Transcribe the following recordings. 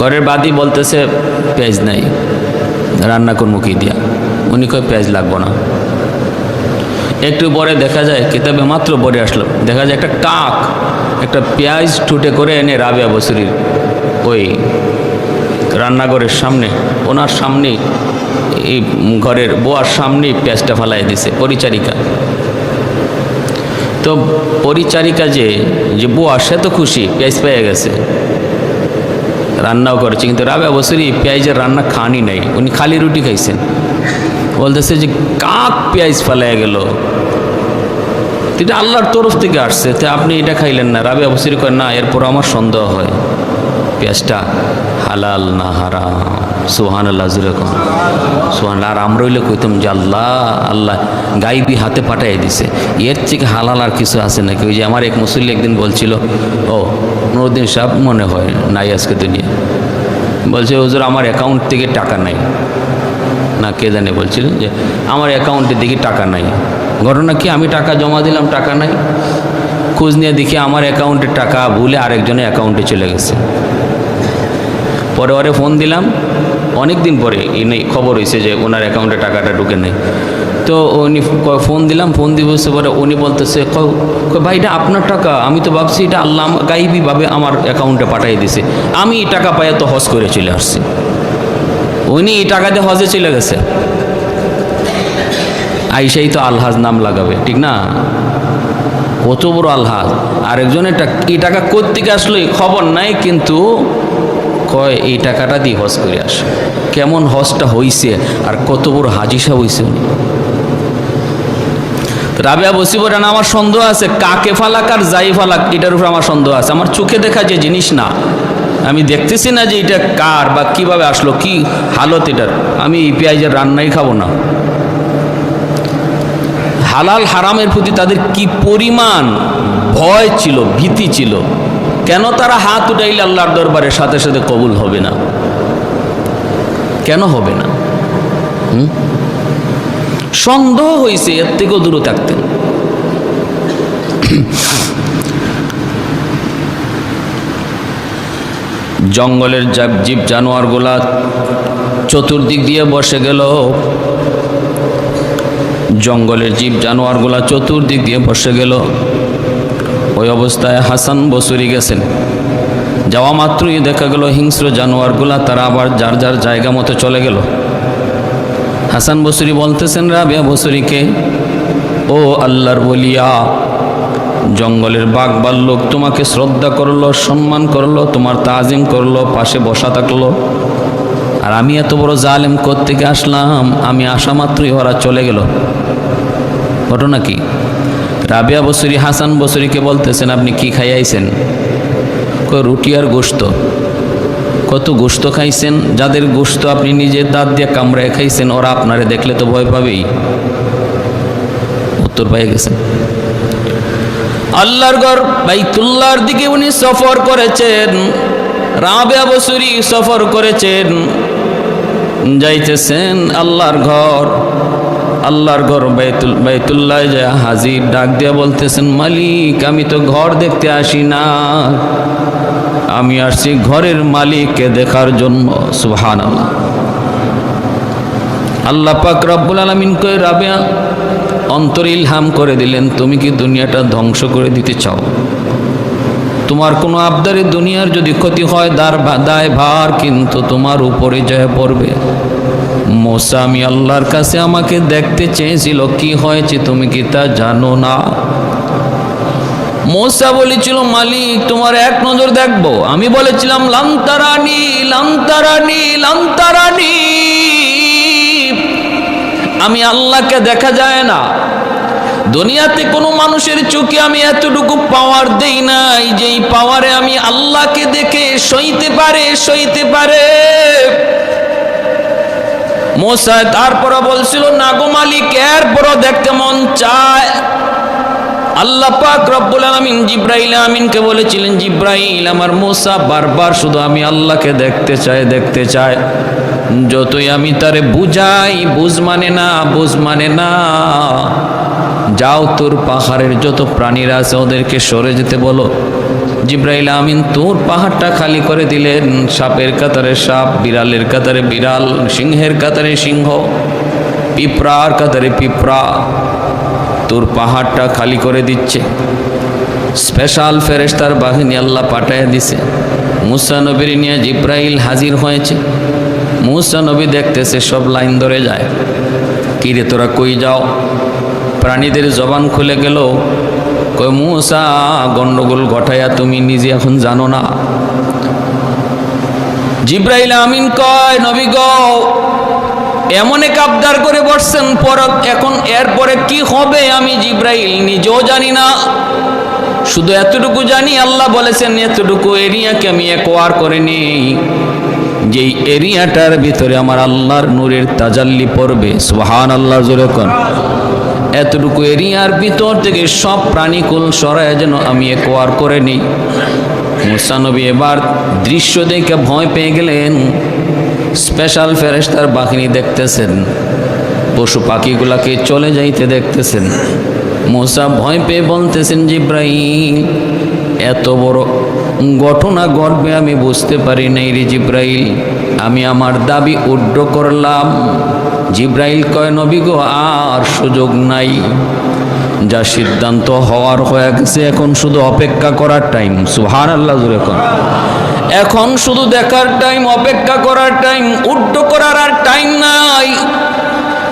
ঘরের বাদি বলতেছে পেঁয়াজ নাই, রান্না করবো কি দিয়া? উনি কয় পেঁয়াজ লাগবো না। একটু পরে দেখা যায়, কিতাবে মাত্র পরে আসলো, দেখা যায় একটা কাক একটা পেঁয়াজ ঠুটে করে এনে রাবেয়া বসরির ওই রান্নাঘরের সামনে, ওনার সামনে, এই ঘরের বোয়ার সামনেই পেঁয়াজটা ফালাই দিছে পরিচারিকা। তো পরিচারিকা যে বোয়া, সে তো খুশি, পেঁয়াজ পেয়ে গেছে, রান্নাও করেছে। কিন্তু রাবেয়া বসরি পেঁয়াজের রান্না খানই নাই, উনি খালি রুটি খাইছেন। বলতেছে যে কাক পেঁয়াজ ফালাই গেল, এটা আল্লাহর তরফ থেকে আসছে, তো আপনি এটা খাইলেন না? রাবেয়া বসরি কয় না, এরপর আমার সন্দেহ হয় পেঁয়াজটা হালাল না হারাম। সুবহানাল্লাহ, যেরকম সুবহানাল্লাহ। আর আমরা হইলে কইতাম যে আল্লাহ আল্লাহ গাইবি হাতে পাঠাই দিছে, এর থেকে হালাল আর কিছু আছে নাকি? ওই যে আমার এক মুসল্লি একদিন বলছিল, ও নুরুদ্দিন সাহেব মনে হয় নাই আজকে দুনিয়া, বলছে হুজুর আমার অ্যাকাউন্ট থেকে টাকা নাই, না কে জানে বলছিলেন যে আমার অ্যাকাউন্টে দেখি টাকা নাই। ঘটনা কি, আমি টাকা জমা দিলাম, টাকা নাই। খোঁজ নিয়ে দেখি আমার অ্যাকাউন্টের টাকা ভুলে আরেকজনের অ্যাকাউন্টে চলে গেছে। পরে ওরে ফোন দিলাম, অনেক দিন পরে এই খবর হয়েছে যে ওনার অ্যাকাউন্টে টাকাটা ঢুকে নেই। তো উনি ফোন দিলাম, ফোন দিয়ে বসে পরে উনি বলতেছে, ভাই এটা আপনার টাকা, আমি তো ভাবছি এটা আল্লাহ গাইবীভাবে আমার অ্যাকাউন্টে পাঠিয়ে দিছে, আমি এই টাকা পাইয়া তো হজ করে চলে আসছি। উনি এই টাকা দিয়ে হজে চলে গেছে, আইসাই তো আলহাজ নাম লাগাবে, ঠিক না? কত বড় আলহাজ। আরেকজনের এই টাকা কোত্থেকে আসলো খবর নাই, কিন্তু কয় এই টাকাটা দিয়ে হজ করে আসে। কেমন হজটা হইছে আর কত বড় হাজি সাহেব হইছে উনি। রাবেয়া বসি বলেন আমার সন্দেহ আছে, কাকে ফালাক আর যাই ফালাক এটার উপর আমার সন্দেহ আছে। আমার চোখে দেখা যে জিনিস না, আমি দেখতেছি না যে এটা কার বা কিভাবে আসলো, কি হালত এটার, আমি এই পেঁয়াজের রান্নাই খাবো না। হালাল হারামের প্রতি তাদের কি পরিমাণ ভয় ছিল, ভীতি ছিল, কেন তারা হাত উঠাইলে আল্লাহর দরবারে সাথে সাথে কবুল হবে না? কেন হবে না? সন্দেহ হয়েছে, এর থেকেও দূরে থাকতেন। জঙ্গলের জীব জানোয়ারগুলা চতুর্দিক দিয়ে বসে গেল, জঙ্গলের জীব জানোয়ারগুলা চতুর্দিক দিয়ে বসে গেল। ওই অবস্থায় হাসান বসরি গেছেন, যাওয়া মাত্রই দেখা গেল হিংস্র জানোয়ারগুলা তারা আবার যার যার জায়গা মতো চলে গেল। হাসান বসরি বলতেছেন রাবেয়া বসরিকে, ও আল্লাহর বলিয়া, জঙ্গলের বাঘ ভাল্লুক তোমাকে শ্রদ্ধা করলো, সম্মান করলো, তোমার তাজিম করলো, পাশে বসা থাকলো, আর আমি এত বড় জালেম কোত্থেকে আসলাম? আমি আসা মাত্রই ওরা চলে গেল। ঘটনা কি? রাবেয়া বসরি হাসান বসরিকে বলতেছেন আপনি কি খাইয়াইছেন? রুটি আর গোশত। কত গোশত খাইছেন? যাদের গোশত আপনি নিজের দাঁত দিয়ে কামড়ায় খাইছেন, ওরা আপনারে দেখলে তো ভয় পাবেই। উত্তর পেয়ে গেছেন। আল্লাহর ঘর বাইতুল্লাহর দিকে উনি সফর করেছেন, রাবেয়া বসরি সফর করেছেন, যাইতেছেন আল্লাহর ঘর। আল্লাহর ঘর বাইতুল্লাহ যায় হাজির, ডাক দিয়া বলতেছেন মালিক আমি তো ঘর দেখতে আসি না, আমি আসছি ঘরের মালিককে দেখার জন্য। সুবহানাল্লাহ। আল্লাহ পাক রব্বুল আলামিন কই রাবেয়া অন্তর ইলহাম করে দিলেন, তুমি কি দুনিয়াটা ধ্বংস করে দিতে চাও? তোমার কোনো আবদারে দুনিয়ার যদি ক্ষতি হয় দায় ভার কিন্তু তোমার উপরে জয় পড়বে। মুসা আমি আল্লাহর কাছে আমাকে দেখতে চেয়েছিল, কি হয়েছে তুমি কি তা জানো না? মুসা বলেছিল মালিক তোমার এক নজর দেখবো। আমি বলেছিলাম লান্তারানি লান্তারানি লান্তারানি, আমি আল্লাহকে দেখা যায় না। দুনিয়াতে কোনো মানুষের চোখে আমি এতটুকু পাওয়ার দেই নাই যে এই পাওয়ারে আমি আল্লাহকে দেখে সইতে পারে। মুসা তারপরে বলছিল না গো মালিক, এরপরও দেখতে মন চায়। আল্লাহ পাক রব্বুল আলামিন জিব্রাইল আমিনকে বলেছিলেন, জিব্রাইল আমার মুসা বারবার শুধু আমি আল্লাহকে দেখতে চায়। যতই আমি তারে বুঝাই, বুঝ মানে না। যাও তোর পাহাড়ের যত প্রাণীরা আছে ওদেরকে সরে যেতে বলো, জিব্রাইল আমিন তুর পাহাড়টা খালি করে দিলেন। সাপের কাতারে সাপ, বিড়ালের কাতারে বিড়াল, সিংহের কাতারে সিংহ, পিঁপড়ার কাতারে পিঁপড়া, তোর পাহাড়টা খালি করে দিচ্ছে। স্পেশাল ফেরেশতার বাহিনী আল্লাহ পাঠাইয়া দিছে। মুসা নবীর নিয়ে জিব্রাইল হাজির হয়েছে। মুসা নবী দেখতেছে, সব লাইন ধরে যায়। কিরে তোরা কই যাও? প্রাণীদের জবান খুলে গেল। কই মুসা, গন্ডগোল ঘটাইয়া তুমি নিজে এখন জানো না। জিব্রাইল আমিন কয়, নবী গো, এমন এক আবদার করে বসছেন, এখন এরপরে কি হবে আমি জিব্রাইল নিজেও জানি না। শুধু এতটুকু জানি আল্লাহ বলেছেন এতটুকু এরিয়াকে আমি একোয়ার করে নেই, যেই এরিয়াটার ভিতরে আমার আল্লাহর নূরের তাজাল্লি পড়বে। সুবহানাল্লাহ, জোরে কোন। এতটুকু এরিয়ার ভিতর থেকে সব প্রাণীকুল সরায় যেন আমি একোয়ার করে নেই। মুসা নবী এবার দৃশ্য দেখে ভয় পেয়ে গেলেন। স্পেশাল ফেরেশতার বাহিনী দেখতেছেন, পশু পাখিগুলাকে চলে যাইতে দেখতেছেন। মুসা ভয় পেয়ে বলতেছেন, জিব্রাইল, এত বড় ঘটনা ঘটবে আমি বুঝতে পারি নাই রে জিব্রাইল, আমি আমার দাবি উড্ড করলাম। জিব্রাইল কয়, নবী গো, আর সুযোগ নাই, যা সিদ্ধান্ত হওয়ার হয়ে গেছে, এখন শুধু অপেক্ষা করার টাইম। সুবহানাল্লাহ, জোরে কোন। এখন শুধু দেখার টাইম, অপেক্ষা করার টাইম, উড্ড করার আর টাইম নাই।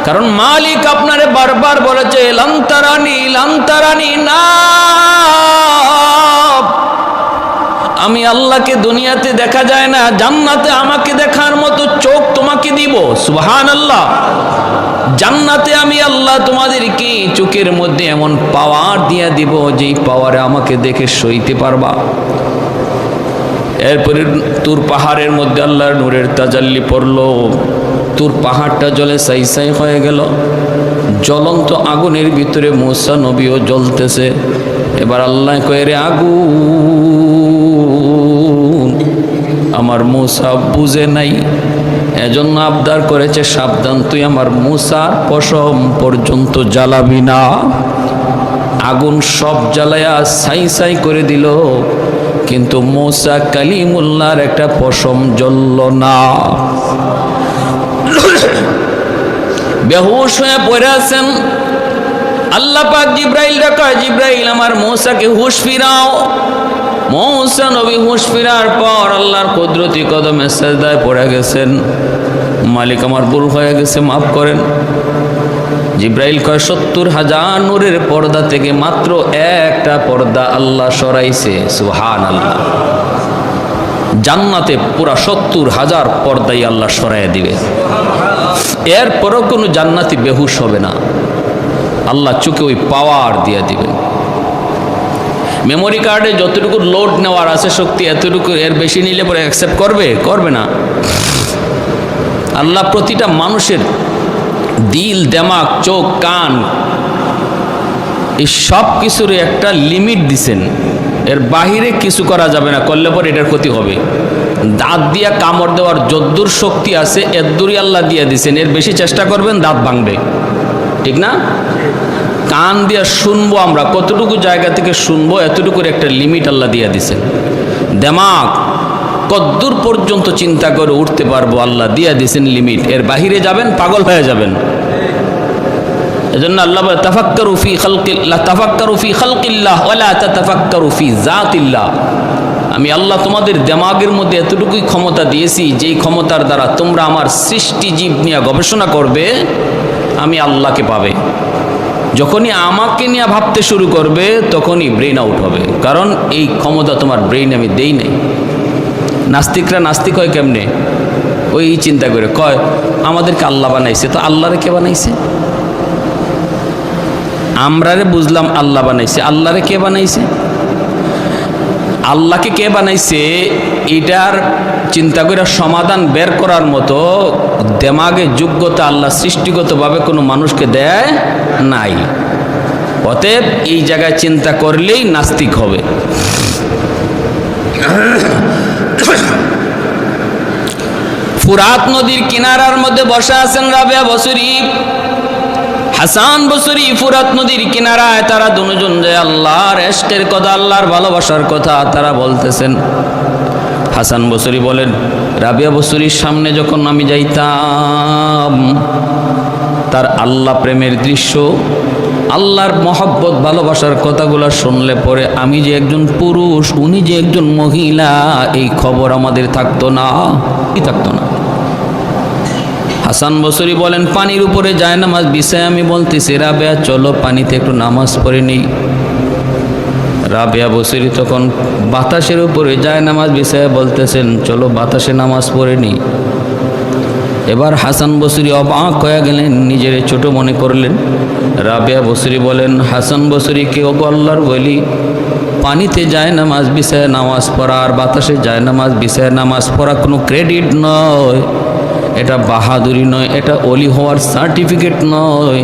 কারণ মালিক আপনারে বারবার বলেছে, লান্তারানি লান্তারানি না, আমি আল্লাহকে দুনিয়াতে দেখা যায় না, জান্নাতে আমাকে দেখার মতো চোখ তোমাকে দিব। সুবহানাল্লাহ, জান্নাতে আমি আল্লাহ তোমাদেরকে চোখের মধ্যে এমন পাওয়ার দিয়া দিব, যেই পাওয়ারে আমাকে দেখে সইতে পারবা। এরপরে তুর পাহাড়ের মধ্যে আল্লাহর নূরের তাজাল্লি পড়লো। তুর পাহাড়টা জলে সাই সাই হয়ে গেল। জ্বলন্ত আগুনের ভিতরে মুসা নবীও জ্বলতেছে। এবার আল্লাহ কয়ে, রে আগুন, আমার মুসা বুঝে নাই, এজন্য আবদার করেছে, সাবধান, তুই আমার মুসার পশম পর্যন্ত জ্বালাবি না। আগুন সব জ্বালায়া সাই সাই করে দিল, কিন্তু মুসা কালিমুল্লাহর একটা পশম জ্বলল না। বেহুশ হয়ে পড়ে আছেন। আল্লাহ পাক জিব্রাইল কয়, জিব্রাইল, আমার মুসাকে হুঁশ ফিরাও। মুসা নবী হুঁশ ফিরার পর আল্লাহর কুদরতি কদমে সিজদায় পড়ে গেছেন। মালিক, আমার ভুল হয়ে গেছে, মাফ করেন। জিব্রাইল কয়, ৭০,০০০ নূরের পর্দা থেকে মাত্র একটা পর্দা আল্লাহ সরাইছে। সুবহানাল্লাহ, জান্নাতে পুরা ৭০,০০০ পর্দাই আল্লাহ সরাইয়া দিবে। এরপরও কোনো জান্নাতি বেহুশ হবে না, আল্লাহ চোখে ওই পাওয়ার দিয়ে দিবেন। মেমোরি কার্ডে যতটুকু লোড নেওয়ার আছে শক্তি, এতটুকু, এর বেশি নিলে পরে অ্যাকসেপ্ট করবে না। আল্লাহ প্রতিটা মানুষের দিল, দেমাগ, চোখ, কান, এই সব কিছুর একটা লিমিট দিছেন। এর বাহিরে কিছু করা যাবে না, করলে পরে এটার ক্ষতি হবে। দাঁত দিয়া কামড় দেওয়ার যদ্দূর শক্তি আছে এদ্দূরই আল্লাহ দিয়ে দিছেন। এর বেশি চেষ্টা করবেন, দাঁত ভাঙবে, ঠিক না? কান দিয়া শুনবো আমরা, কতটুকু জায়গা থেকে শুনবো, এতটুকুর একটা লিমিট আল্লাহ দিয়ে দিছেন। দেমাগ কদ্দূর পর্যন্ত চিন্তা করে উঠতে পারবো, আল্লাহ দিয়ে দিছেন লিমিট। এর বাহিরে যাবেন, পাগল হয়ে যাবেন। এজন্য আল্লাহ বলে, তাফাক্কারু ফি খালকিল্লাহ, তাফাক্কারু ফি খালকিল্লাহ ওয়ালা তাতাফাক্কারু ফি যাতিল্লাহ। আমি আল্লাহ তোমাদের দেমাগের মধ্যে এতটুকুই ক্ষমতা দিয়েছি, যেই ক্ষমতার দ্বারা তোমরা আমার সৃষ্টি জীব নিয়ে গবেষণা করবে, আমি আল্লাহকে পাবে। যখনই আমাকে নিয়ে ভাবতে শুরু করবে, তখনই ব্রেন আউট হবে, কারণ এই ক্ষমতা তোমার ব্রেন আমি দেই নাই। নাস্তিকরা নাস্তিক হয় কেমনে? ওই চিন্তা করে কয়, আমাদেরকে আল্লাহ বানাইছে, তো আল্লাহরে কে বানাইছে? আমরারে বুঝলাম আল্লাহ বানাইছে, আল্লাহরে কে বানাইছে? আল্লাহকে কে বানাইছে এটার চিন্তা করে সমাধান বের করার মতো দেমাগে যোগ্যতা আল্লাহ সৃষ্টিগতভাবে কোনো মানুষকে দেয় নাই। অতএব এই জায়গায় চিন্তা করলেই নাস্তিক হবে। ফুরাত নদীর কিনারার মধ্যে বসে আছেন রাবেয়া বসরি। হাসান বসরি ফুরাত নদীর কিনারায় তারা দুজন যে আল্লাহর ইশকের কথা, আল্লাহর ভালোবাসার কথা তারা বলতেছেন। হাসান বসরি বলেন, রাবিয়া বসরির সামনে যখন আমি যাইতাম, তার আল্লাহ প্রেমের দৃশ্য, আল্লাহর মহব্বত ভালোবাসার কথাগুলো শুনলে পরে আমি যে একজন পুরুষ, উনি যে একজন মহিলা, এই খবর আমাদের থাকতো না, কি থাকতো না। হাসান বসরি বলেন, পানির উপরে যায় নামাজ বিছায় আমি বলতেছি, রাবেয়া চলো পানিতে একটু নামাজ পড়ে নেই। রাবেয়া বসরি তখন বাতাসের উপরে যায় নামাজ বিছায় বলতেছেন, চলো বাতাসে নামাজ পড়ে নেই। এবার হাসান বসরি অবাক হয়ে গেলেন, নিজের ছোট মনে করলেন। রাবেয়া বসরি বলেন, হাসান বসরি কেউ আল্লাহর বলি, পানিতে যায় নামাজ বিছায় নামাজ পড়া আর বাতাসে যায় নামাজ বিছায় নামাজ পড়া কোনো ক্রেডিট নয়, এটা বাহাদুরি নয়, এটা অলি হওয়ার সার্টিফিকেট নয়।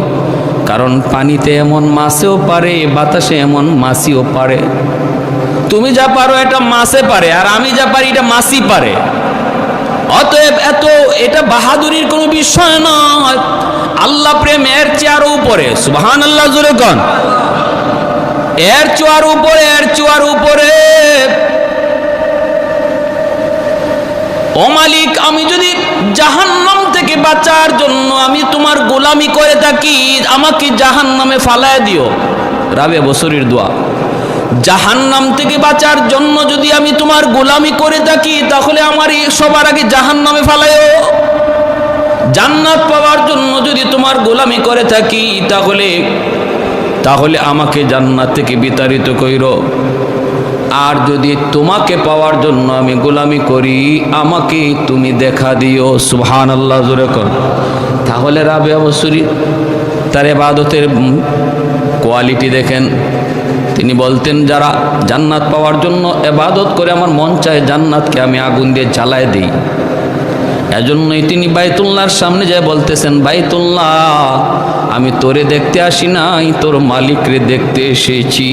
কারণ পানিতে এমন মাছেও পারে, বাতাসে এমন মাছিও পারে। তুমি যা পারো এটা মাছে পারে, আর আমি যা পারি এটা মাছি পারে। অতএব এটা বাহাদুরির কোনো বিষয় নয়। আল্লাহ প্রেম এর চেয়ার উপরে, সুবহানাল্লাহ জোরে কোন, এর চেয়ার উপরে, এর চেয়ার উপরে। ও মালিক, আমি যদি জাহান্নাম থেকে বাঁচার জন্য আমি তোমার গোলামি করে থাকি, আমাকে জাহান্নামে ফালায় দিও। রাবেয়া বসরির দোয়া, জাহান্নাম থেকে বাঁচার জন্য যদি আমি তোমার গোলামি করে থাকি, তাহলে আমার সবার আগে জাহান্নামে ফালায়ও। জান্নাত পাওয়ার জন্য যদি তোমার গোলামি করে থাকি, তাহলে আমাকে জান্নাত থেকে বিতাড়িত কইরো। আর যদি তোমাকে পাওয়ার জন্য আমি গোলামি করি, আমাকে তুমি দেখা দিও। সুবহানাল্লাহ জোরে কর। তাহলে রাবেয়া বসরি তার ইবাদতের কোয়ালিটি দেখেন। তিনি বলতেন, যারা জান্নাত পাওয়ার জন্য ইবাদত করে আমার মন চায় জান্নাতকে আমি আগুন দিয়ে জ্বালায় দিই। এজন্যই তিনি বাইতুল্লাহর সামনে যায় বলতেছেন, বাইতুল্লাহ, আমি তোরে দেখতে আসি নাই, তোর মালিকরে দেখতে এসেছি।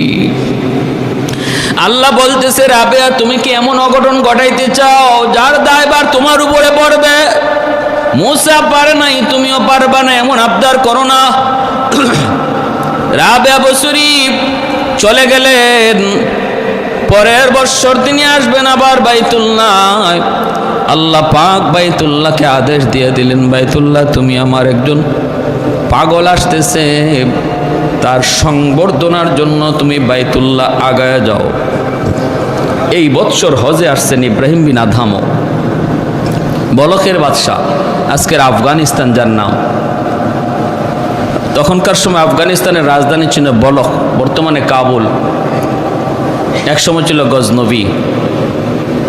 আল্লাহ বলতেছে, রাবেয়া তুমি কি এমন অঘটন ঘটাইতে চাও যার দায়ভার তোমার উপরে পড়বে? মুসা পারে নাই, তুমিও পারবা না, এমন আবদার করো না। রাবেয়া বসরি চলে গেলেন। পরের বছর তিনি আসবেন আবার বাইতুল্লাহ। আল্লাহ পাক বাইতুল্লাহকে আদেশ দিয়ে দিলেন, বাইতুল্লাহ তুমি আমার একজন পাগল আসতেছে, তার সংবর্ধনার জন্য তুমি বাইতুল্লাহ আগায় যাও। এই বৎসর হজে আসছেন ইব্রাহিম বিন আদহামও, বলকের বাদশাহ, আজকের আফগানিস্তান যার নাম। তখনকার সময় আফগানিস্তানের রাজধানী ছিল বলক, বর্তমানে কাবুল, একসময় ছিল গজনবী।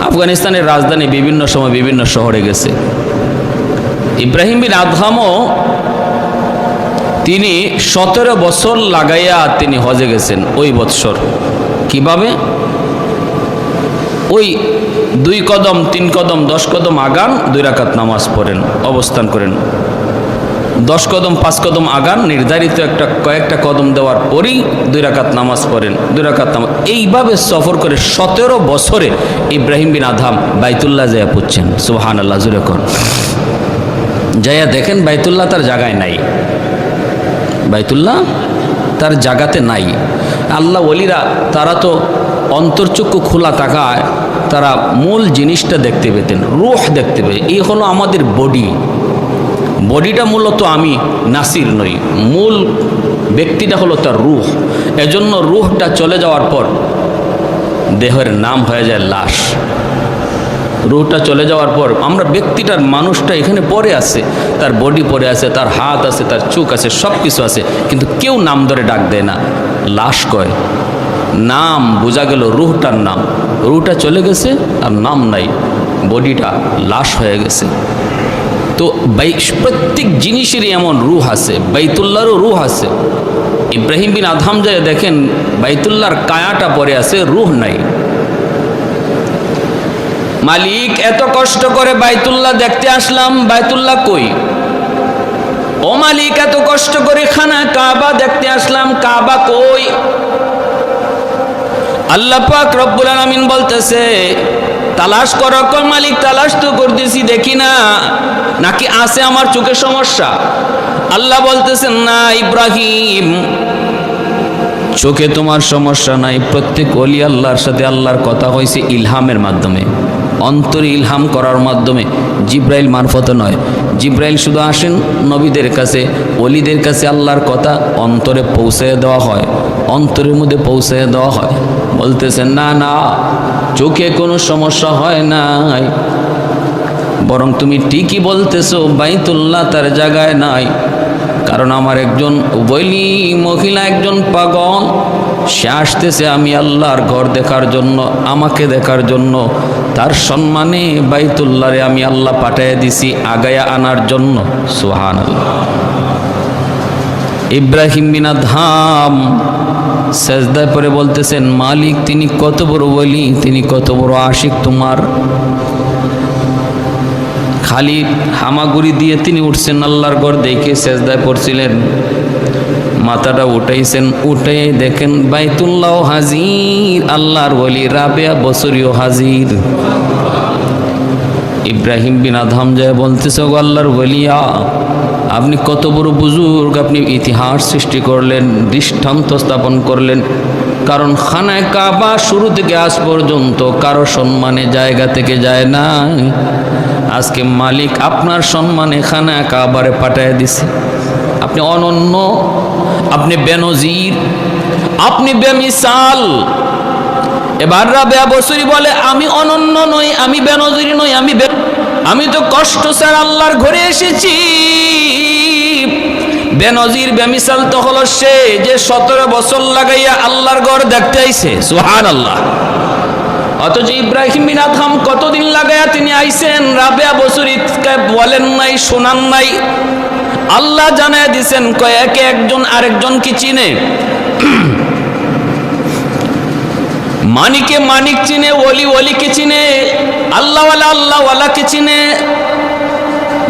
আফগানিস্তানের রাজধানী বিভিন্ন সময় বিভিন্ন শহরে গেছে। ইব্রাহিম বিন আদহামও তিনি 17 বছর লাগাইয়া তিনি হজে গেছেন ওই বৎসর। কিভাবে? ওই 2 কদম 3 কদম 10 কদম আগান, 2 রাকাত নামাজ পড়েন, অবস্থান করেন। 10 কদম 5 কদম আগান, নির্ধারিত কয়েকটা কদম দেওয়ার পরই 2 রাকাত নামাজ পড়েন, 2 রাকাত নামাজ। এইভাবে সফর করে 17 বছরে ইব্রাহিম বিন আদহাম বাইতুল্লাহ যাইয়া পড়ছেন। সুবহানাল্লাহ জোরে কর। যাইয়া দেখেন বাইতুল্লাহ তার জায়গায় নাই, বাইতুল্লাহ তার জায়গাতে নাই। আল্লাহ ওলিরা তারা তো অন্তর্চক্ষু খোলা তাকায়, তারা মূল জিনিসটা দেখতে পেতেন, রূহ দেখতে পেতেন। এই হলো আমাদের বডিটা মূলত আমি নাসির নই, মূল ব্যক্তিটা হলো তার রূহ। এজন্য রূহটা চলে যাওয়ার পর দেহের নাম হয়ে যায় লাশ। রূহটা চলে যাওয়ার পর আমরা ব্যক্তিটার, মানুষটা এখানে পড়ে আছে, তার বডি পড়ে আছে, তার হাত আছে, তার চোখ আছে, সব কিছু আছে, কিন্তু কেউ নাম ধরে ডাক দেয় না, লাশ কয়। নাম বোঝা গেল রূহটার নাম, রূহটা চলে গেছে আর নাম নাই, বডিটা লাশ হয়ে গেছে। তো প্রত্যেক জিনিসেরই এমন রূহ আছে, বাইতুল্লাহরও রূহ আছে। ইব্রাহিম বিন আদহাম যায় দেখেন বাইতুল্লাহর কায়াটা পড়ে আছে, রূহ নাই। মালিক, এত কষ্ট করে বাইতুল্লাহ দেখতে আসলাম, বাইতুল্লাহ কই? ও মালিক, এত কষ্ট করে খানা কাবা দেখতে আসলাম, কাবা কই? আল্লাহ পাক রব্বুল আলামিন বলতেছে, তালাশ করো। মালিক, তালাশ তো করতেছি, দেখি না। নাকি আছে আমার চোখের সমস্যা? আল্লাহ বলতেছেন, না ইব্রাহিম, চোখে তোমার সমস্যা নাই। প্রত্যেক ওলি আল্লাহর সাথে আল্লাহর কথা হয়েছে ইলহামের মাধ্যমে, অন্তরে ইলহাম করার মাধ্যমে, জিব্রাইল মারফত নয়। জিব্রাইল শুধু আসেন নবীদের কাছে, ওলিদের কাছে আল্লাহর কথা অন্তরে পৌঁছায় দেওয়া হয়, অন্তরের মধ্যে পৌঁছায় দেওয়া হয়। বলতেছেন না না, চোখে কোনো সমস্যা হয় নাই, বরং তুমি ঠিকই বলতেছো, বাইতুল্লাহ তার জায়গায় নাই। কারণ আমার একজন ওলি মহিলা, একজন পাগল, সে আসতেছে আমি আল্লাহর ঘর দেখার জন্য, আমাকে দেখার জন্য। তার সম্মানে বাইতুল্লাহরে আমি আল্লাহ পাঠিয়ে দিছি আগায়া আনার জন্য। সুবহানাল্লাহ। ইব্রাহিম বিন আদহাম সেজদায় পরে বলতেছেন, মালিক তিনি কত বড় ওলি, তিনি কত বড় আশিক তোমার। খালি হামাগুড়ি দিয়ে তিনি উঠছেন, আল্লাহর ঘর দেখে সেজদায় পড়ছিলেন, মাথাটা উঠাইছেন, উঠে দেখেন বাইতুল্লাহ হাজির, আল্লাহর ওলি রাবেয়া বসরিও হাজির। ইব্রাহিম বিন আদহাম যায় বলতেছে, গো আল্লাহর ওলিয়া, আপনি কত বড় বুজুর্গ, আপনি ইতিহাস সৃষ্টি করলেন, দৃষ্টান্ত স্থাপন করলেন। কারণ খানায় কাবা শুরু থেকে আজ পর্যন্ত কারো সম্মানে জায়গা থেকে যায় না, আজকে মালিক আপনার সম্মানে খানায় কাবারে পাঠায় দিছে। আপনি অনন্য, আপনি বেনজির, আপনি বেমিসাল। এবার রাবেয়া বসরি বলে, আমি অনন্য নই, আমি বেনজির নই, আমি তো কষ্ট স্যার আল্লাহর ঘরে এসেছি। বেনজির বেমিসাল তো হলো সে যে 17 বছর লাগাইয়া আল্লাহর ঘর দেখতে আইছে। সুবহানাল্লাহ। অথচ ইব্রাহিম বিন আদহাম কতদিন লাগাইয়া তিনি আইছেন, রাবেয়া বসরিকে বলেন নাই, শোনান নাই। আল্লাহ জানায় দিছেন, একে একজন আরেকজনকে চিনে। মানিকে মানিক চিনে, ওলি ওলিকে চিনে, আল্লাহওয়ালা আল্লাহওয়ালাকে চিনে।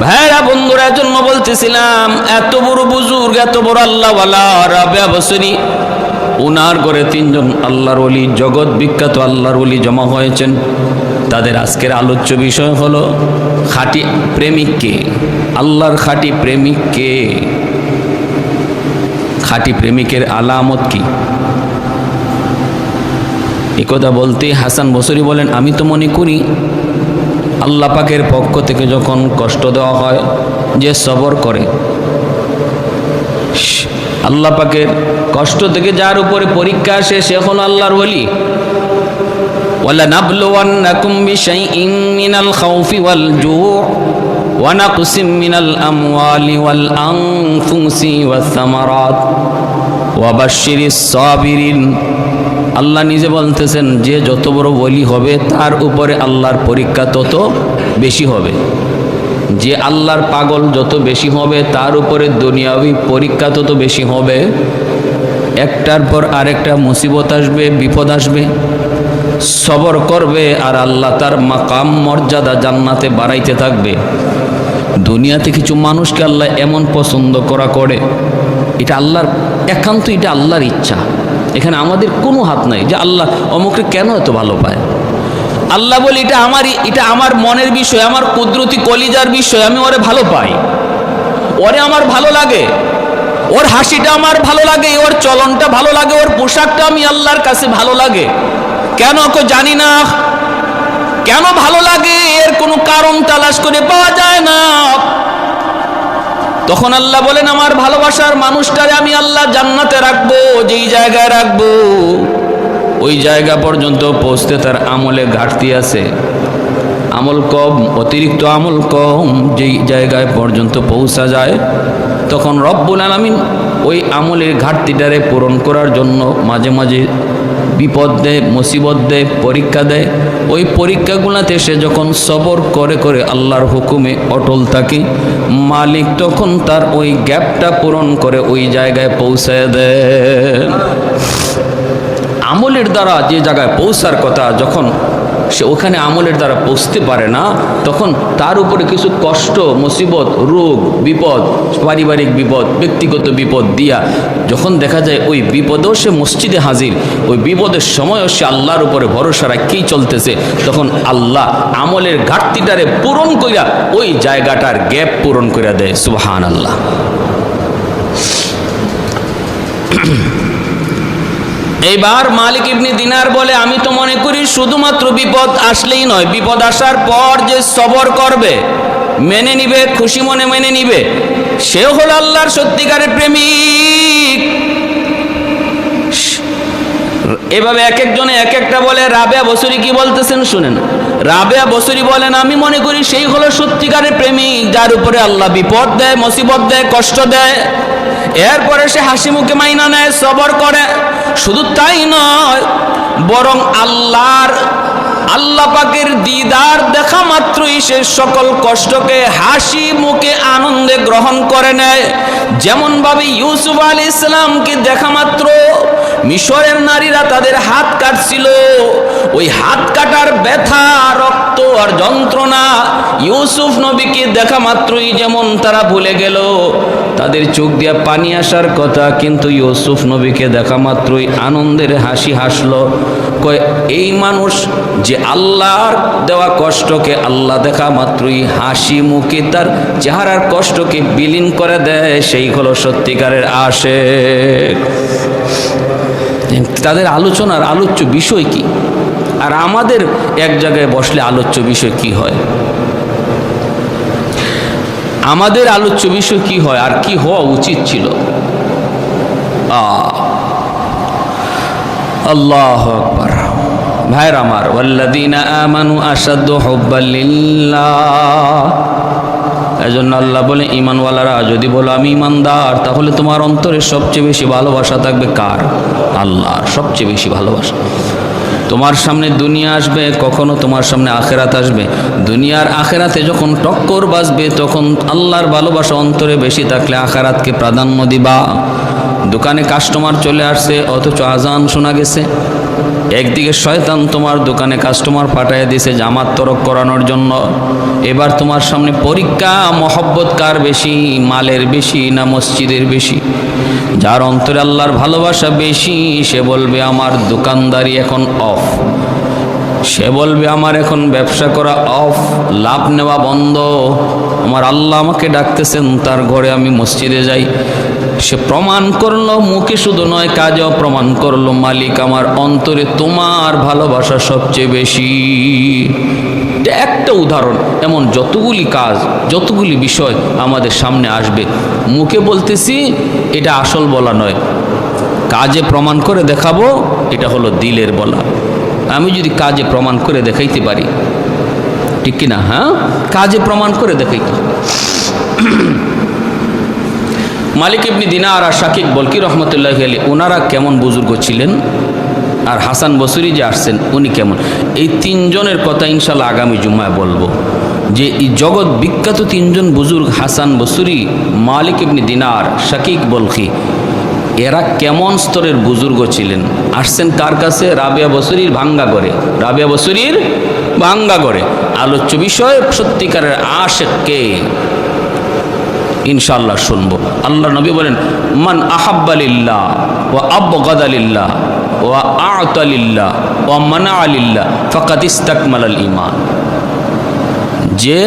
ভাইরা বন্ধুরা, জন্য বলতেছিলাম, এত বড় বুজুর্গ, এত বড় আল্লাহওয়ালা রাবেয়া বসরি, ওনার ঘরে 3 জন আল্লাহর ওলি, জগৎ বিখ্যাত আল্লাহর ওলি জমা হয়েছেন। তাদের আজকের আলোচ্য বিষয় হলো খাঁটি প্রেমিককে, আল্লাহর খাঁটি প্রেমিককে। খাঁটি প্রেমিকের আলামত কি? একথা বলতে হাসান বসরি বলেন, আমি তো মনে করি আল্লাহ পাকের পক্ষ থেকে যখন কষ্ট দেওয়া হয়, যে সবর করে, আল্লাহ পাকের কষ্ট থেকে যার উপরে পরীক্ষা আসে, সে হলো আল্লাহর ওলি। ওয়ালানাবলুওয়ান্নাকুম বিশাইইন মিনাল খাউফি ওয়াল জুউ' ওয়া নাকসিম মিনাল আমওয়ালি ওয়াল আনফুসি ওয়াস সামারাত ওয়া বাশশিরিস সাবিরিন। আল্লাহ নিজে বলতেছেন, যে যত বড় ওলি হবে তার উপরে আল্লাহর পরীক্ষা তত বেশি হবে। যে আল্লাহর পাগল যত বেশি হবে তার উপরে দুনিয়াবি পরীক্ষা তত বেশি হবে। একটার পর আরেকটা মুসিবত আসবে, বিপদ আসবে, সবর করবে, আর আল্লাহ তার মাকাম মর্যাদা জান্নাতে বাড়াইতে থাকবে। দুনিয়াতে কিছু মানুষকে আল্লাহ এমন পছন্দ করে, এটা আল্লাহর একান্ত, এটা আল্লাহর ইচ্ছা। এখানে আমাদের কোনো হাত নাই যে আল্লাহ অমুককে কেন এত ভালো পায়। আল্লাহ বলে, এটা আমার মনের বিষয়, আমার কুদরতি কলিজার বিষয়, আমি ওরে ভালো পাই, ওরে আমার ভালো লাগে, ওর হাসিটা আমার ভালো লাগে, ওর চলনটা ভালো লাগে, ওর পোশাকটা আমি আল্লাহর কাছে ভালো লাগে। কেন জানি না, কেন ভালো লাগে এর কোনো কারণ তালাশ করে পাওয়া যায় না। তখন আল্লাহ বলেন, আমার ভালোবাসার মানুষটারে আমি আল্লাহ জান্নাতে রাখবো। যেই জায়গায় রাখবো ওই জায়গা পর্যন্ত পৌঁছতে তার আমলে ঘাটতি আছে, আমল কম, অতিরিক্ত আমল কম। যেই জায়গায় পর্যন্ত পৌঁছা যায়, তখন রব্বুল আলামিন ওই আমলের ঘাটতিটারে পূরণ করার জন্য মাঝে মাঝে বিপদ দেয়, মুসিবত দেয়, পরীক্ষা দেয়। ওই পরীক্ষাগুলোতে সে যখন সবর করে করে আল্লাহর হুকুমে অটল থাকে, মালিক তখন তার ওই গ্যাপটা পূরণ করে ওই জায়গায় পৌঁছায় দেয়। আমলের দ্বারা যে জায়গায় পৌঁছার কথা, যখন সে ওখানে আমলের দ্বারা পৌঁছতে পারে না, তখন তার উপরে কিছু কষ্ট, মুসিবত, রোগ, বিপদ, পারিবারিক বিপদ, ব্যক্তিগত বিপদ দিয়া যখন দেখা যায় ওই বিপদেও সে মসজিদে হাজির, ওই বিপদের সময়ও সে আল্লাহর উপরে ভরসা রাখেই চলতেছে, তখন আল্লাহ আমলের ঘাটতিটারে পূরণ কইরা ওই জায়গাটার গ্যাপ পূরণ করে দেয়। সুবহানাল্লাহ। এইবার মালিক ইবনে দিনার বলে, আমি তো মনে করি শুধুমাত্র বিপদ আসলেই নয়, বিপদ আসার পর যে সবর করবে, মেনে নিবে, খুশি মনে মেনে নিবে, সেও হলো আল্লাহর সত্যিকারের প্রেমিক। এভাবে এক একজনে এক একটা বলে। রাবেয়া বসরি কি বলতেছেন শুনেন। রাবেয়া বসরি বলেন, আমি মনে করি সেই হলো সত্যিকারের প্রেমিক, যার উপরে আল্লাহ বিপদ দেয়, মুসিবত দেয়, কষ্ট দেয়, এরপরে সে হাসি মুখে মাইনা নেয়, সবর করে। শুধু তাই নয়, বরং আল্লাহ পাকের দিদার দেখা মাত্রই সে সকল কষ্টকে হাসি মুখে আনন্দে গ্রহণ করে নেয়। যেমন ভাবে ইউসুফ আলাইহিস সালামকে দেখা মাত্র মিশরের নারীরা তাদের হাত কাটছিল, ওই হাত কাটার ব্যথা, রক্ত আর যন্ত্রণা ইউসুফ নবীকে দেখা মাত্রই যেমন তারা ভুলে গেল, তাদের চোখ দিয়ে পানি আসার কথা, কিন্তু ইউসুফ নবীকে দেখা মাত্রই আনন্দের হাসি হাসলো। কয় এই মানুষ যে আল্লাহর দেওয়া কষ্টকে আল্লাহ দেখা মাত্রই হাসি মুখে তার চেহারার কষ্টকে বিলীন করে দেয়, সেই হলো সত্যিকারের আশিক। তাদের আলোচনার আলোচ্য বিষয় কি, আর আমাদের এক জায়গায় বসলে আলোচ্য বিষয় কি হয়, আমাদের আলোচ্য বিষয় কি হয় আর কি হওয়া উচিত ছিল। আল্লাহু আকবার। ভাইরা আমার, ওয়াল্লাযীনা আমানু আশাদ্দু হুব্বান লিল্লাহ, এজন্য আল্লাহ বলে ঈমানওয়ালারা যদি বলো আমি ঈমানদার, তাহলে তোমার অন্তরে সবচেয়ে বেশি ভালোবাসা থাকবে কার? আল্লাহর সবচেয়ে বেশি ভালোবাসা। তোমার সামনে দুনিয়া আসবে, কখনো তোমার সামনে আখেরাত আসবে, দুনিয়ার আখেরাতে যখন টক্কর বাজবে তখন আল্লাহর ভালোবাসা অন্তরে বেশি থাকলে আখেরাতকে প্রাধান্য দিবা। দোকানে কাস্টমার চলে আসছে অথচ আজান শোনা গেছে, একদিকে শয়তান তোমার দোকানে কাস্টমার পাঠিয়ে দিয়েছে জামাত তরক করানোর জন্য। এবার তোমার সামনে পরীক্ষা, মহব্বত কার বেশি, মালের বেশি না মসজিদের বেশি? যার অন্তরে আল্লাহর ভালোবাসা বেশি সে বলবে আমার দোকানদারি এখন অফ, সে বলবে আমার এখন ব্যবসা করা অফ, লাভ নেওয়া বন্ধ, আমার আল্লাহ আমাকে ডাকতেছেন, তার ঘরে আমি মসজিদে যাই। সে প্রমাণ করলো, মুখে শুধু নয় কাজেও প্রমাণ করলো, মালিক আমার অন্তরে তোমার ভালোবাসা সবচেয়ে বেশি। একটা উদাহরণ, এমন যতগুলি কাজ, যতগুলি বিষয় আমাদের সামনে আসবে, মুখে বলতেছি এটা আসল বলা নয়, কাজে প্রমাণ করে দেখাবো, এটা হলো দিলের বলা। আমি যদি কাজে প্রমাণ করে দেখাইতে পারি, ঠিক কিনা? হ্যাঁ, কাজে প্রমাণ করে দেখাইতে। মালিক ইবনে দিনার আর শাকিক বলকি রহমতুল্লাহি আলাইহি ওনারা কেমন বুজুর্গ ছিলেন, আর হাসান বসরি যে আসছেন উনি কেমন, এই তিনজনের কথা ইনশাল্লাহ আগামী জুম্মায় বলবো, যে এই জগৎ বিখ্যাত তিনজন বুজুর্গ হাসান বসরি, মালিক ইবনে দিনার, শাকিক বলকি, এরা কেমন স্তরের বুজুর্গ ছিলেন। আসছেন কার কাছে? রাবেয়া বসরির ভাঙ্গা করে, রাবেয়া বসরির ভাঙ্গা করে। আলোচ্য বিষয় সত্যিকারের আশিককে ইনশাআল্লাহ শুনবো। আল্লাহ নবী বলেন, মান আহাব্বা লিল্লাহ ওয়া আবগাদা লিল্লাহ ওয়া আ'তা লিল্লাহ ওয়া মানা'a লিল্লাহ ফাকাদ ইসতাকমালাল ঈমান। যে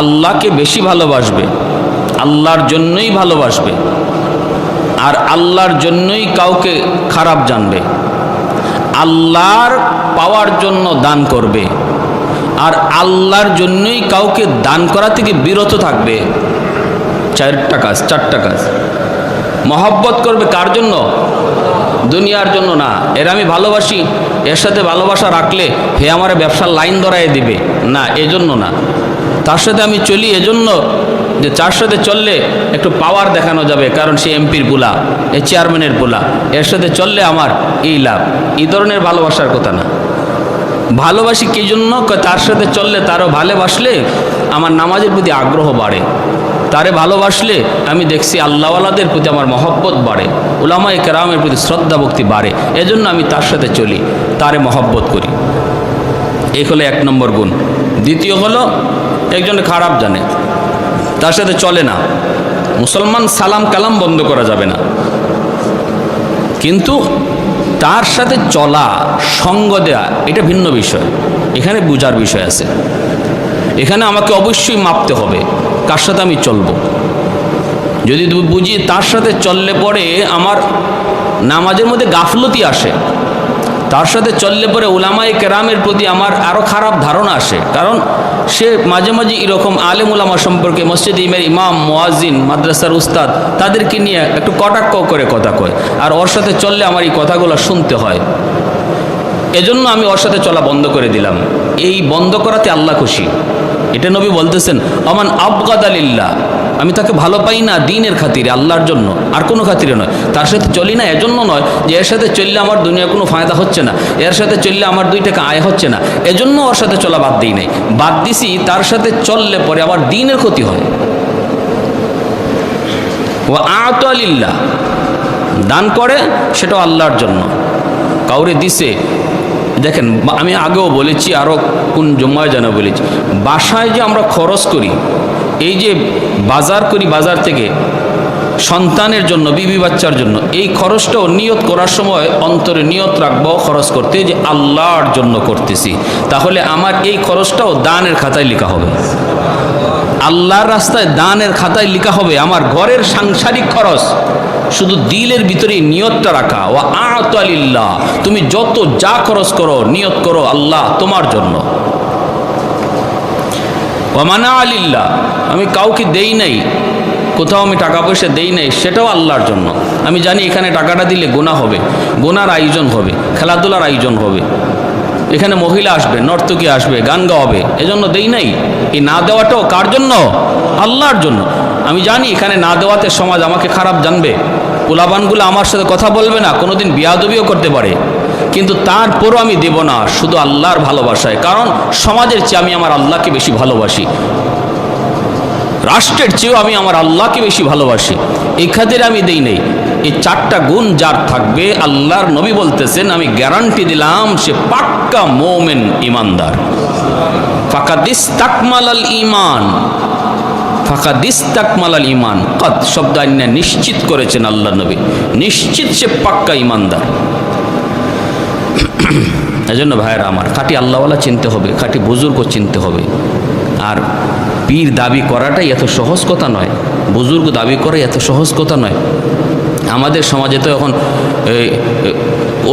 আল্লাহকে বেশি ভালোবাসবে, আল্লাহর জন্যই ভালোবাসবে, আর আল্লাহর জন্যই কাউকে খারাপ জানবে, আল্লাহর পাওয়ার জন্য দান করবে, আর আল্লাহর জন্যই কাউকে দান করা থেকে বিরত থাকবে। চারটা কাজ। মহব্বত করবে কার জন্য? দুনিয়ার জন্য না, এর আমি ভালোবাসি, এর সাথে ভালোবাসা রাখলে হে আমার ব্যবসার লাইন ধরাই দিবে না, এজন্য না। তার সাথে আমি চলি এজন্য যে তার সাথে চললে একটু পাওয়ার দেখানো যাবে, কারণ সে এমপির পোলা, এ চেয়ারম্যানের পোলা, এর সাথে চললে আমার এই লাভ, এই ধরনের ভালোবাসার কথা না। ভালোবাসি কি জন্য? তার সাথে চললে, তারও ভালোবাসলে আমার নামাজের প্রতি আগ্রহ বাড়ে, তারে ভালোবাসলে আমি দেখছি আল্লাহওয়ালাদের প্রতি আমার মহব্বত বাড়ে, উলামায়ে কেরামের প্রতি শ্রদ্ধা ভক্তি বাড়ে, এজন্য আমি তার সাথে চলি, তারে মহব্বত করি। এই হলো 1 নম্বর গুণ। দ্বিতীয় হলো একজনে খারাপ জানে, তার সাথে চলে না। মুসলমান সালাম কালাম বন্ধ করা যাবে না, কিন্তু তার সাথে চলা, সঙ্গ দেয়া, এটা ভিন্ন বিষয়। এখানে বুঝার বিষয় আছে। এখানে আমাকে অবশ্যই মাপতে হবে কার সাথে আমি চলবো। যদি বুঝি তার সাথে চললে পরে আমার নামাজের মধ্যে গাফলতি আসে, তার সাথে চললে পরে উলামায়ে কেরামের প্রতি আমার আরও খারাপ ধারণা আসে, কারণ সে মাঝে মাঝে এরকম আলেম উলামা সম্পর্কে, মসজিদে ইমাম, মুয়াজ্জিন, মাদ্রাসার উস্তাদ, তাদেরকে নিয়ে একটু কটাক্ষ করে কথা কয়, আর ওর সাথে চললে আমার এই কথাগুলো শুনতে হয়। এজন্য আমি ওর সাথে চলা বন্ধ করে দিলাম। এই বন্ধ করাতে আল্লাহ খুশি। এটা নবী বলতেছেন, আমান আবগাদা লিল্লাহ, আমি তাকে ভালো পাই না দ্বীনের খাতিরে, আল্লাহর জন্য, আর কোনো খাতিরে নয়। তার সাথে চলি না এজন্য নয় যে এর সাথে চললে আমার দুনিয়া কোনো ফায়দা হচ্ছে না, এর সাথে চললে আমার 2 টাকা আয় হচ্ছে না, এজন্য ওর সাথে চলা বাদ দিই নাই। বাদ দিছি তার সাথে চললে পরে আবার দ্বীনের ক্ষতি হয়। ওয়া আতা লিল্লাহ, দান করে সেটাও আল্লাহর জন্য, কাউরে দিছে। দেখেন, আমি আগেও বলেছি, আরও কোন জুম্মায় যেন বলেছি, বাসায় যে আমরা খরচ করি, এই যে বাজার করি, বাজার থেকে সন্তানের জন্য, বিবি বাচ্চার জন্য, এই খরচটাও নিয়ত করার সময় অন্তরে নিয়ত রাখবো খরচ করতে যে আল্লাহর জন্য করতেছি, তাহলে আমার এই খরচটাও দানের খাতায় লেখা হবে, আল্লাহর রাস্তায় দানের খাতায় লেখা হবে। আমার ঘরের সাংসারিক খরচ শুধু দিলের ভিতরে নিয়তটা রাখা। ওয়া আতা লিল্লাহ, তুমি যত যা খরচ করো নিয়ত করো আল্লাহ তোমার জন্য। ওয়া মানা লিল্লাহ, আমি কাউকে দেই নাই, কোথাও আমি টাকা পয়সা দেই নাই, সেটাও আল্লাহর জন্য। আমি জানি এখানে টাকাটা দিলে গুনাহ হবে, গুনার আয়োজন হবে, খেলাধুলার আয়োজন হবে, এখানে মহিলা আসবে, নর্তকী আসবে, গান গাওয়াবে, এজন্য দেই নাই। এই না দেওয়াটাও কার জন্য? আল্লাহর জন্য। আমি জানি এখানে না দেওয়াতে সমাজ আমাকে খারাপ জানবে, পোলাপানগুলো আমার সাথে কথা বলবে না, কোনোদিন বিয়াদবিও করতে পারে, কিন্তু তারপরও আমি দেব না, শুধু আল্লাহর ভালোবাসায়। কারণ সমাজের চেয়ে আমি আমার আল্লাহকে বেশি ভালোবাসি, রাষ্ট্রের চেয়েও আমি আমার আল্লাহকে বেশি ভালোবাসি, এই খাতিরে আমি দেই নেই। এই 4টা গুণ যার থাকবে, আল্লাহর নবী বলতেছেন, আমি গ্যারান্টি দিলাম সে পাক্কা মুমিন, ইমানদার। ফাকাদ ইস্তাকমালাল ঈমান, ফাকাদ ইস্তাকমালাল ঈমান, কদ শব্দ আইনা নিশ্চিত করেছেন আল্লাহর নবী, নিশ্চিত সে পাক্কা ইমানদার। এজন্য ভাইয়েরা আমার, খাঁটি আল্লাহওয়ালা চিনতে হবে, খাঁটি বুজুর্গ চিনতে হবে। আর পীর দাবি করাটাই এত সহজ কথা নয়, বুজুর্গ দাবি করা এত সহজ কথা নয়। আমাদের সমাজে তো এখন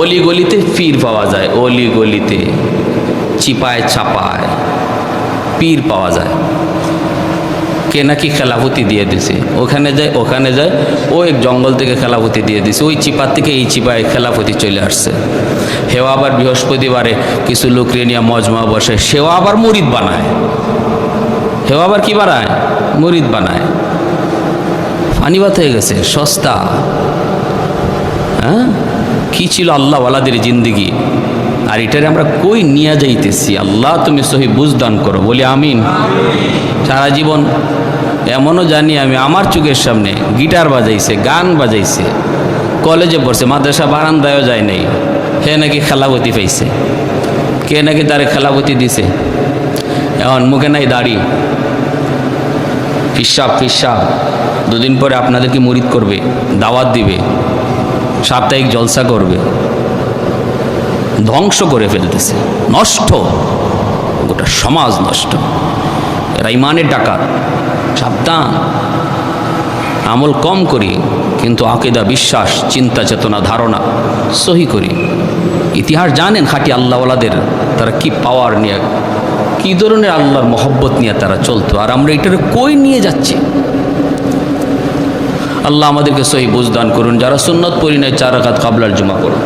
অলি গলিতে পীর পাওয়া যায়, অলি গলিতে চিপায় চাপায় পীর পাওয়া যায়। কে নাকি খেলাফতি দিয়ে দিছে, ওখানে যায়, ও এক জঙ্গল থেকে খেলাফতি দিয়ে দিছে, ওই চিপার থেকে এই চিপায় খেলাফতি চলে আসছে। হেও আবার বৃহস্পতিবারে কিছু লোকরে নিয়ে মজমা বসে, সেও আবার মুরিদ বানায়, হেও আবার কি বানায়? মুরিদ বানায়। ফানিবাত হয়ে গেছে, সস্তা। হ্যাঁ, কি ছিল আল্লাহওয়ালাদের জিন্দিগি, আর এটারে আমরা কই নিয়ে যাইতেছি। আল্লাহ তুমি সহি বুঝদান করো, বলি আমিন। সারা জীবন এমনও জানি আমি, আমার চোখের সামনে গিটার বাজাইছে, গান বাজাইছে, কলেজে পড়ছে, মাদ্রাসা বারান্দায়ও যায় নাই, হে নাকি খেলাপতি পাইছে, কে নাকি তারে খেলাপতি দিছে। এখন মুখে নাই দাড়ি, ফিসাব 2 দিন পরে আপনাদেরকে মুরিদ করবে, দাওয়াত দিবে, সাপ্তাহিক জলসা করবে, ধ্বংস করে ফেলতেছে, নষ্ট, গোটা সমাজ নষ্ট। এরা ইমানের ডাকাত। সাবধান, আমল কম করি কিন্তু আকীদা, বিশ্বাস, চিন্তা চেতনা, ধারণা সহি করি। ইতিহাস জানেন খাঁটি আল্লাহওয়ালাদের, তারা কি পাওয়ার নিয়ে, কি ধরনের আল্লাহর মহব্বত নিয়ে তারা চলতো, আর আমরা এটার কই নিয়ে যাচ্ছি। আল্লাহ আমাদেরকে সহি বুঝদান করুন। যারা সুন্নত পড়ি নাই 4 রাকাত কাবলার জুমা করুন।